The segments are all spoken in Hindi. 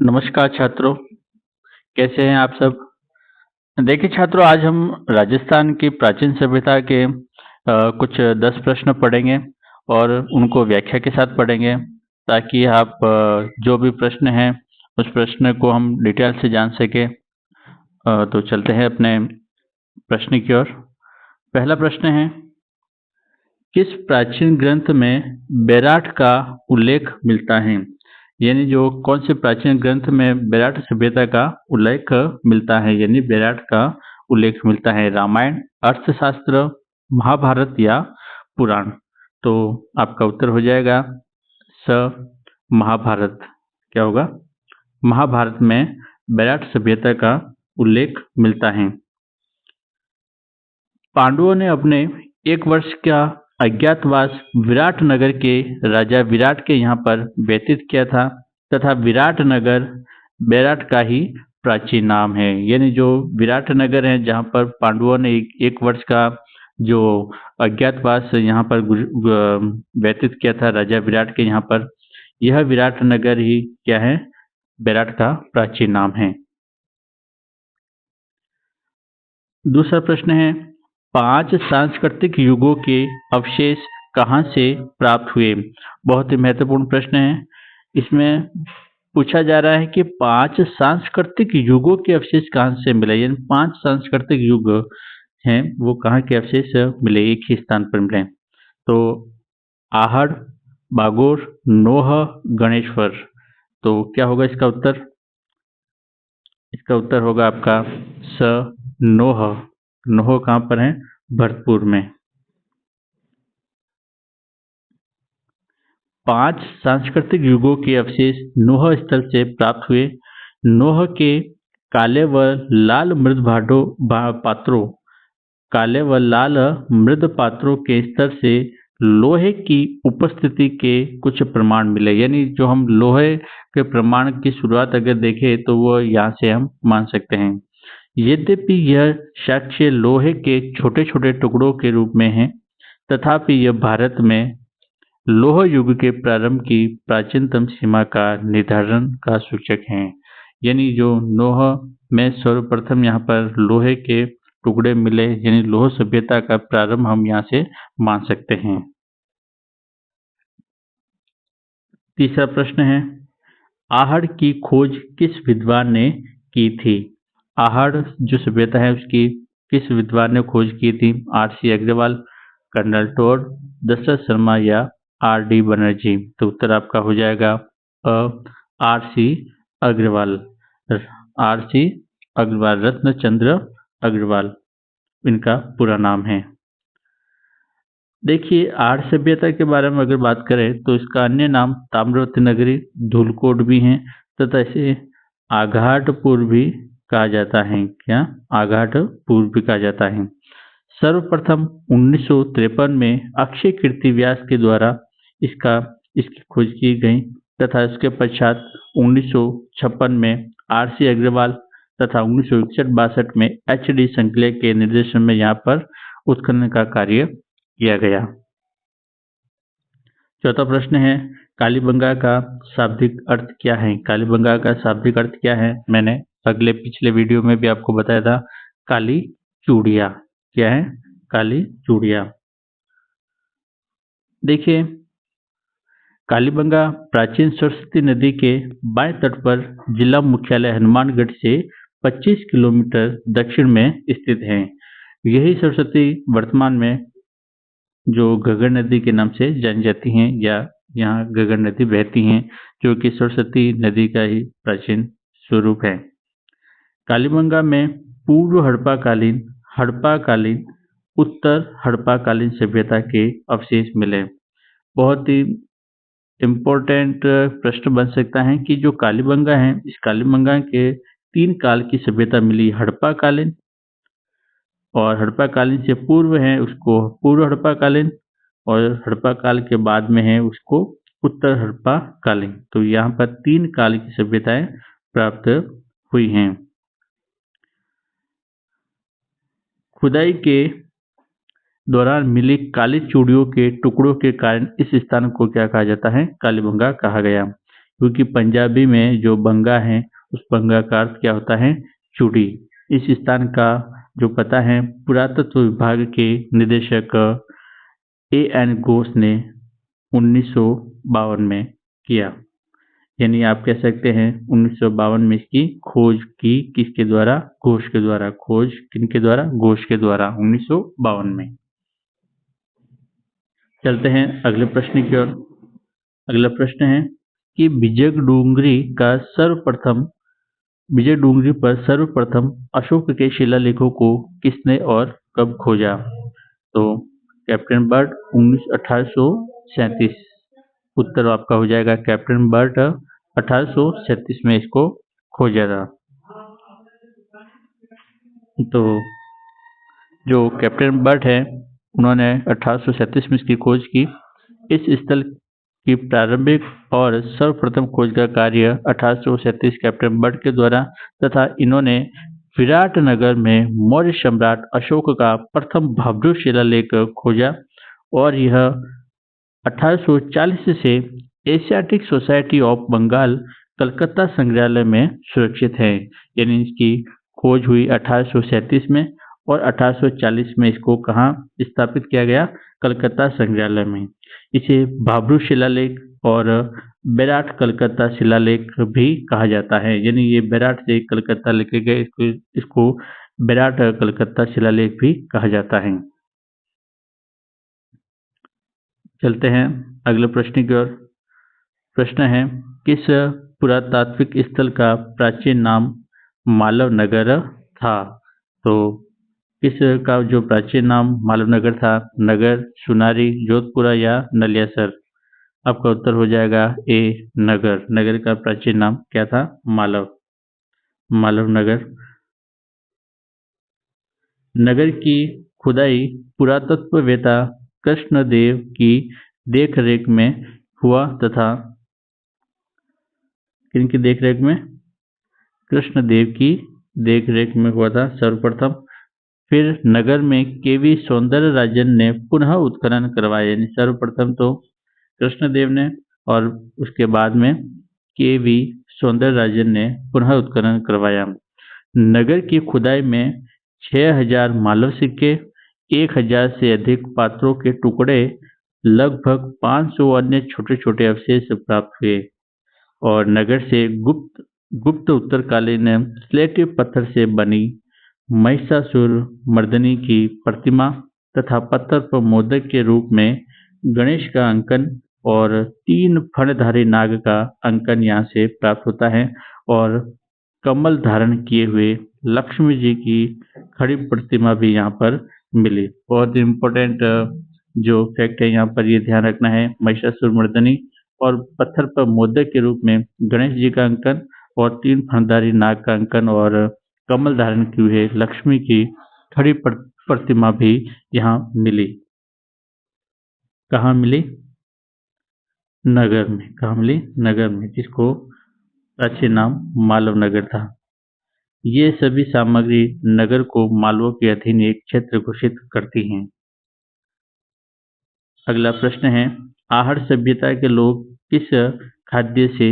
नमस्कार छात्रों, कैसे हैं आप सब? देखिए छात्रों, आज हम राजस्थान की प्राचीन सभ्यता के कुछ 10 प्रश्न पढ़ेंगे और उनको व्याख्या के साथ पढ़ेंगे ताकि आप जो भी प्रश्न हैं उस प्रश्न को हम डिटेल से जान सकें। तो चलते हैं अपने प्रश्न की ओर। पहला प्रश्न है, किस प्राचीन ग्रंथ में बैराट का उल्लेख मिलता है? यानी जो कौन से प्राचीन ग्रंथ में बैराट सभ्यता का उल्लेख मिलता है, यानी बैराट का उल्लेख मिलता है? रामायण, अर्थशास्त्र, महाभारत या पुराण? तो आपका उत्तर हो जाएगा स महाभारत। क्या होगा? महाभारत में बैराट सभ्यता का उल्लेख मिलता है। पांडवों ने अपने एक वर्ष का अज्ञातवास विराट नगर के राजा विराट के यहाँ पर व्यतीत किया था तथा विराट नगर बैराट का ही प्राचीन नाम है। यानी जो विराट नगर है जहाँ पर पांडवों ने एक वर्ष का जो अज्ञातवास यहाँ पर व्यतीत किया था राजा विराट के यहाँ पर, यह विराट नगर ही क्या है? बैराट का प्राचीन नाम है। दूसरा प्रश्न है, 5 सांस्कृतिक युगों के अवशेष कहाँ से प्राप्त हुए? बहुत ही महत्वपूर्ण प्रश्न है। इसमें पूछा जा रहा है कि 5 सांस्कृतिक युगों के अवशेष कहाँ से मिले, यानी 5 सांस्कृतिक युग हैं वो कहाँ के अवशेष मिले, एक ही स्थान पर मिले? तो आहड़, बागोर, नोह, गणेश्वर। तो क्या होगा इसका उत्तर? इसका उत्तर होगा आपका स नोह। नोह कहाँ पर है? भरतपुर में। 5 सांस्कृतिक युगों के अवशेष नोह स्थल से प्राप्त हुए। नोह के काले व लाल पात्रों काले व लाल मृद पात्रों के स्तर से लोहे की उपस्थिति के कुछ प्रमाण मिले। यानी जो हम लोहे के प्रमाण की शुरुआत अगर देखें तो वो यहाँ से हम मान सकते हैं। यद्यपि यह साक्ष्य लोहे के छोटे छोटे टुकड़ों के रूप में है, तथापि यह भारत में लौह युग के प्रारंभ की प्राचीनतम सीमा का निर्धारण का सूचक है। यानी जो नोह में सर्वप्रथम यहाँ पर लोहे के टुकड़े मिले, यानी लौह सभ्यता का प्रारंभ हम यहाँ से मान सकते हैं। तीसरा प्रश्न है, आहड़ की खोज किस विद्वान ने की थी? आहड़ जो सभ्यता है उसकी किस विद्वान ने खोज की थी? R C. Agrawal, colonel Tod, Dasharath Sharma या आर.डी. बनर्जी? तो उत्तर आपका हो जाएगा आर.सी. अग्रवाल। आर.सी. अग्रवाल, रत्नचंद्र अग्रवाल इनका पूरा नाम है। देखिए, आर्य सभ्यता के बारे में अगर बात करें तो इसका अन्य नाम ताम्रवती नगरी, धूलकोट भी है तथा इसे आघाटपुर भी कहा जाता है। क्या? आघाटपुर भी कहा जाता है। सर्वप्रथम 1953 में अक्षय कीर्ति व्यास के द्वारा इसकी खोज की गई तथा इसके पश्चात 1956 में आर.सी. अग्रवाल तथा 1961-62 में एच.डी. संकले के निर्देशन में यहाँ पर उत्खनन का कार्य किया गया। चौथा प्रश्न है, कालीबंगा का शाब्दिक अर्थ क्या है? कालीबंगा का शाब्दिक अर्थ क्या है? मैंने पिछले वीडियो में भी आपको बताया था, काली चूड़िया। क्या है? काली चूड़िया। देखिए, कालीबंगा प्राचीन सरस्वती नदी के बाएं तट पर जिला मुख्यालय हनुमानगढ़ से 25 किलोमीटर दक्षिण में स्थित है। यही सरस्वती वर्तमान में जो घग्गर नदी के नाम से जानी जाती हैं, या यहाँ घग्गर नदी बहती हैं, जो कि सरस्वती नदी का ही प्राचीन स्वरूप है। कालीबंगा में पूर्व हड़प्पाकालीन, उत्तर हड़प्पाकालीन सभ्यता के अवशेष मिले। बहुत ही इम्पोर्टेंट प्रश्न बन सकता है कि जो कालीबंगा है, इस कालीबंगा के 3 काल की सभ्यता मिली। हड़प्पाकालीन, और हड़प्पा कालीन से पूर्व है उसको पूर्व हड़प्पा कालीन, और हड़प्पा काल के बाद में है उसको उत्तर हड़प्पा कालीन। तो यहाँ पर 3 काल की सभ्यताएं प्राप्त हुई हैं। खुदाई के दौरान मिली काली चूड़ियों के टुकड़ों के कारण इस स्थान को क्या कहा जाता है? कालीबंगा कहा गया। क्योंकि पंजाबी में जो बंगा है उस बंगा का अर्थ क्या होता है, चूड़ी। इस स्थान का जो पता है पुरातत्व विभाग के निदेशक A.N. घोष ने 1952 में किया। यानी आप कह सकते हैं 1952 में इसकी खोज की किसके द्वारा, घोष के द्वारा। खोज किनके द्वारा, घोष के द्वारा 1952 में। चलते हैं अगले प्रश्न की ओर। अगला प्रश्न है कि विजय डूंगरी पर सर्वप्रथम अशोक के शिलालेखों को किसने और कब खोजा? तो कैप्टन बर्ट 1837। उत्तर आपका हो जाएगा कैप्टन बर्ट 1837 में इसको खोजा था। तो जो कैप्टन बर्ट है उन्होंने 1837 में इसकी खोज की। इस स्थल की प्रारंभिक और सर्वप्रथम खोज का कार्य 1837 कैप्टन बर्ट के द्वारा तथा इन्होंने विराटनगर में मौर्य सम्राट अशोक का प्रथम भव्य शिलालेख खोजा और यह 1840 से Asiatic society of Bengal Calcutta संग्रहालय में सुरक्षित है। यानी इसकी खोज हुई 1837 में और 1840 में इसको कहाँ स्थापित किया गया, कलकत्ता संग्रहालय में। इसे भाब्रू शिलालेख और बेराट कलकत्ता शिलालेख भी कहा जाता है। यानी ये बेराट से कलकत्ता लेके गए, इसको बेराट कलकत्ता शिलालेख भी कहा जाता है। चलते हैं अगले प्रश्न की ओर। प्रश्न है किस पुरातात्विक स्थल का प्राचीन नाम मालव नगर था? तो किस का जो प्राचीन नाम मालव नगर था, नगर, सुनारी, जोधपुरा या नलियासर? आपका उत्तर हो जाएगा ए नगर। नगर का प्राचीन नाम क्या था, मालव नगर। नगर की खुदाई पुरातत्ववेत्ता कृष्णदेव की देखरेख में हुआ तथा किनकी देखरेख में, कृष्णदेव की देखरेख में हुआ था सर्वप्रथम। फिर नगर में केवी सौंदरराजन ने पुनः उत्खनन करवाया। यानी सर्वप्रथम तो कृष्णदेव ने और उसके बाद में केवी सौंदरराजन ने पुनः उत्खनन करवाया। नगर की खुदाई में 6000 मालव सिक्के, 1000 से अधिक पात्रों के टुकड़े, लगभग 500 अन्य छोटे छोटे अवशेष प्राप्त हुए और नगर से गुप्त उत्तरकालीन स्लेटी पत्थर से बनी महिषासुर मर्दनी की प्रतिमा तथा पत्थर पर मोदक के रूप में गणेश का अंकन और 3 फणधारी नाग का अंकन यहाँ से प्राप्त होता है और कमल धारण किए हुए लक्ष्मी जी की खड़ी प्रतिमा भी यहाँ पर मिली। बहुत इम्पोर्टेंट जो फैक्ट है यहाँ पर ये ध्यान रखना है, महिषासुर मर्दनी और पत्थर पर मोदक के रूप में गणेश जी का अंकन और 3 फणधारी नाग का अंकन और कमल धारण किए हुए लक्ष्मी की खड़ी प्रतिमा भी यहाँ मिली। कहाँ मिली, नगर में। कहाँ मिली, नगर में, जिसको प्राचीन नाम मालव नगर था। ये सभी सामग्री नगर को मालवों के अधीन एक क्षेत्र घोषित करती हैं। अगला प्रश्न है आहड़ सभ्यता के लोग किस खाद्य से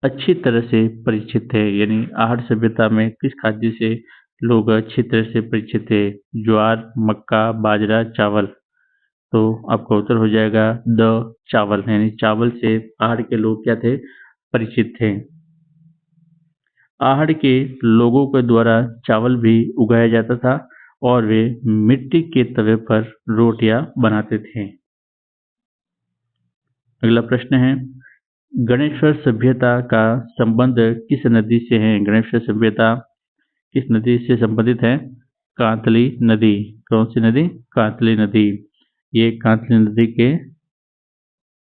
अच्छी तरह से परिचित थे? यानी आहड़ सभ्यता में किस खाद्य से लोग अच्छी तरह से परिचित थे? ज्वार, मक्का, बाजरा, चावल। तो आपका उत्तर हो जाएगा द चावल। यानी चावल से आहड़ के लोग क्या थे, परिचित थे। आहड़ के लोगों के द्वारा चावल भी उगाया जाता था और वे मिट्टी के तवे पर रोटियां बनाते थे। अगला प्रश्न है गणेश्वर सभ्यता का संबंध किस नदी से है? गणेश्वर सभ्यता किस नदी से संबंधित है? कांतली नदी। कौन सी नदी? कांतली नदी। ये कांतली नदी के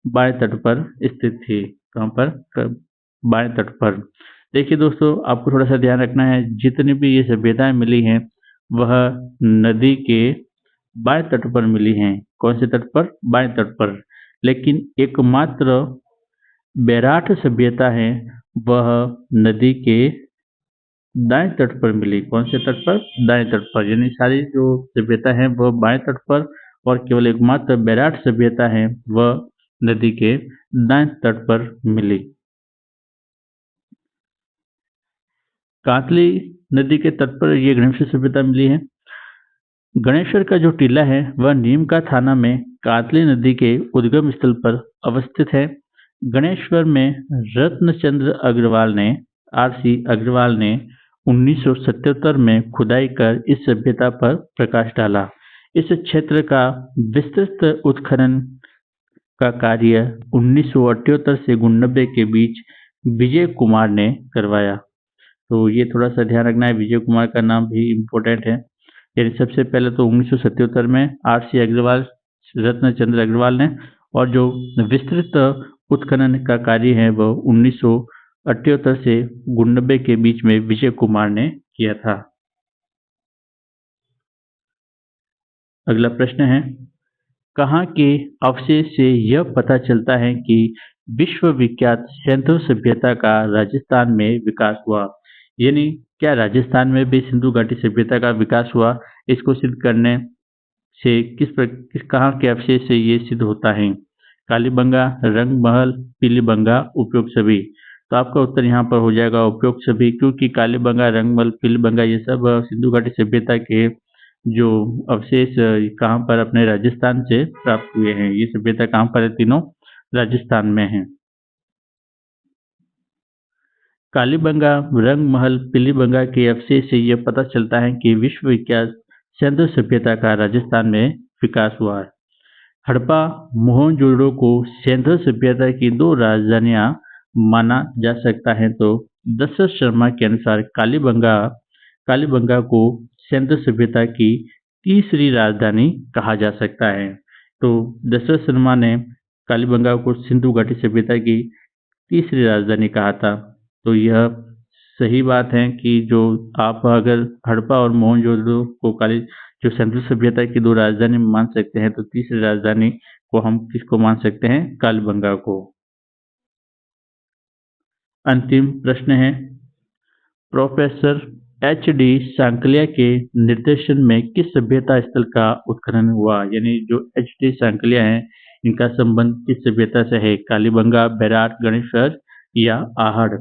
बाएं तट पर स्थित थी। कहाँ पर? बाएं तट पर। देखिए दोस्तों, आपको थोड़ा सा ध्यान रखना है, जितनी भी ये सभ्यताएं मिली हैं वह नदी के बाएं तट पर मिली हैं। कौन से तट पर? बाएं तट पर। लेकिन एकमात्र बेराट सभ्यता है वह नदी के दाएं तट पर मिली। कौन से तट पर? दाएं तट पर। यानी सारी जो सभ्यता है वह बाएं तट पर और केवल एकमात्र बेराट सभ्यता है वह नदी के दाएं तट पर मिली। कातली नदी के तट पर ये गणेश्वर सभ्यता मिली है। गणेश्वर का जो टीला है वह नीमका थाना में कातली नदी के उद्गम स्थल पर अवस्थित है। गणेश्वर में रत्नचंद्र अग्रवाल ने आरसी अग्रवाल ने 1977 में खुदाई कर इस सभ्यता पर प्रकाश डाला। इस क्षेत्र का विस्तृत उत्खनन का कार्य 1978 से 1990 के बीच विजय कुमार ने करवाया। तो ये थोड़ा सा ध्यान रखना है, विजय कुमार का नाम भी इम्पोर्टेंट है। यानी सबसे पहले तो 1977 में आरसी अग्रवाल, रत्नचंद्र अग्रवाल ने, और जो विस्तृत उत्खनन का कार्य है वह 1978 से 1990 के बीच में विजय कुमार ने किया था। अगला प्रश्न है, कहाँ के अवशेष से यह पता चलता है कि विश्व विख्यात सिंधु सभ्यता का राजस्थान में विकास हुआ? यानी क्या राजस्थान में भी सिंधु घाटी सभ्यता का विकास हुआ? इसको सिद्ध करने से कहाँ के अवशेष से ये सिद्ध होता है? कालीबंगा, रंगमहल, पीलीबंगा, उपयुक्त सभी। तो आपका उत्तर यहाँ पर हो जाएगा उपयुक्त सभी, क्योंकि कालीबंगा, रंगमहल, पीलीबंगा ये सब सिंधु घाटी सभ्यता के जो अवशेष कहाँ पर अपने राजस्थान से प्राप्त हुए हैं। ये सभ्यता कहाँ पर है? तीनों राजस्थान में हैं। कालीबंगा, रंगमहल, पीलीबंगा के अवशेष से यह पता चलता है कि विश्व विख्यात सिंधु सभ्यता का राजस्थान में विकास हुआ है। हड़प्पा मोहनजोदड़ो को सिंधु सभ्यता की दो राजधानियां माना जा सकता है। तो दशरथ शर्मा के अनुसार कालीबंगा को सिंधु सभ्यता की तीसरी राजधानी कहा जा सकता है। तो दशरथ शर्मा ने कालीबंगा को सिंधु घाटी सभ्यता की तीसरी राजधानी कहा था। तो यह सही बात है कि जो आप अगर हड़प्पा और मोहनजोदड़ो को जो सिंधु सभ्यता की दो राजधानी मान सकते हैं, तो तीसरी राजधानी को हम किसको मान सकते हैं? कालीबंगा को। अंतिम प्रश्न है, प्रोफेसर एच.डी. सांकलिया के निर्देशन में किस सभ्यता स्थल का उत्खनन हुआ? यानी जो एच.डी. सांकलिया हैं, इनका संबंध किस सभ्यता से है? कालीबंगा, बैराट, गणेश्वर या आहड़?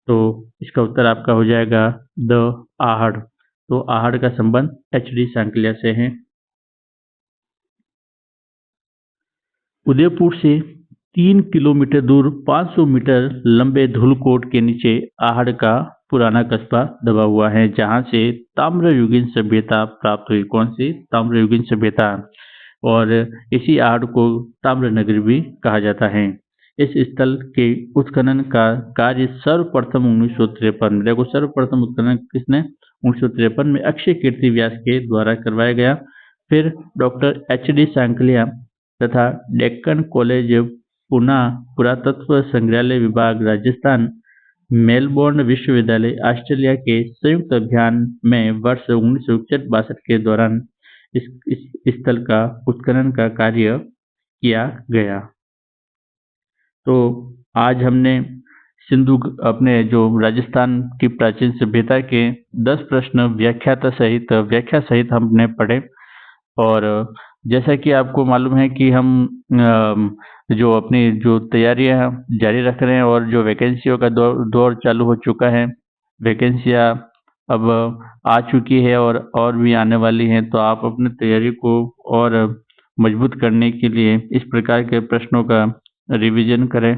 तो इसका उत्तर आपका हो जाएगा द आहड़। तो आहड़ का संबंध एच.डी. सांकलिया से है। उदयपुर से 3 किलोमीटर दूर 500 मीटर लंबे धूलकोट के नीचे आहड़ का पुराना कस्बा दबा हुआ है, जहां से ताम्रयुगीन सभ्यता प्राप्त हुई। कौन सी? ताम्रयुगीन सभ्यता। और इसी आहड़ को ताम्रनगरी भी कहा जाता है। इस स्थल के उत्खनन का कार्य सर्वप्रथम 1953 देखो, सर्वप्रथम उत्खनन किसने? 1953 में अक्षय कीर्ति व्यास के द्वारा करवाया गया। फिर डॉक्टर एच.डी. सांकलिया तथा डेक्कन कॉलेज पुणे, पुरातत्व संग्रहालय विभाग राजस्थान, मेलबोर्न विश्वविद्यालय ऑस्ट्रेलिया के संयुक्त अभियान में वर्ष 1961-62 के दौरान इस स्थल का उत्खनन का कार्य किया गया। तो आज हमने अपने जो राजस्थान की प्राचीन सभ्यता के 10 प्रश्न व्याख्या सहित हमने पढ़े। और जैसा कि आपको मालूम है कि हम जो अपनी जो तैयारियां जारी रख रहे हैं, और जो वैकेंसियों का दौर चालू हो चुका है, वैकेंसियां अब आ चुकी है और भी आने वाली हैं। तो आप अपनी तैयारी को और मजबूत करने के लिए इस प्रकार के प्रश्नों का रिवीजन करें,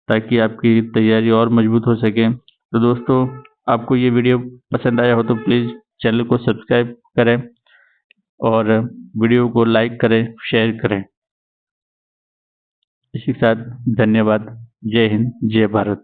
ताकि आपकी तैयारी और मजबूत हो सके। तो दोस्तों, आपको ये वीडियो पसंद आया हो तो प्लीज़ चैनल को सब्सक्राइब करें और वीडियो को लाइक करें, शेयर करें। इसी के साथ धन्यवाद। जय हिंद, जय भारत।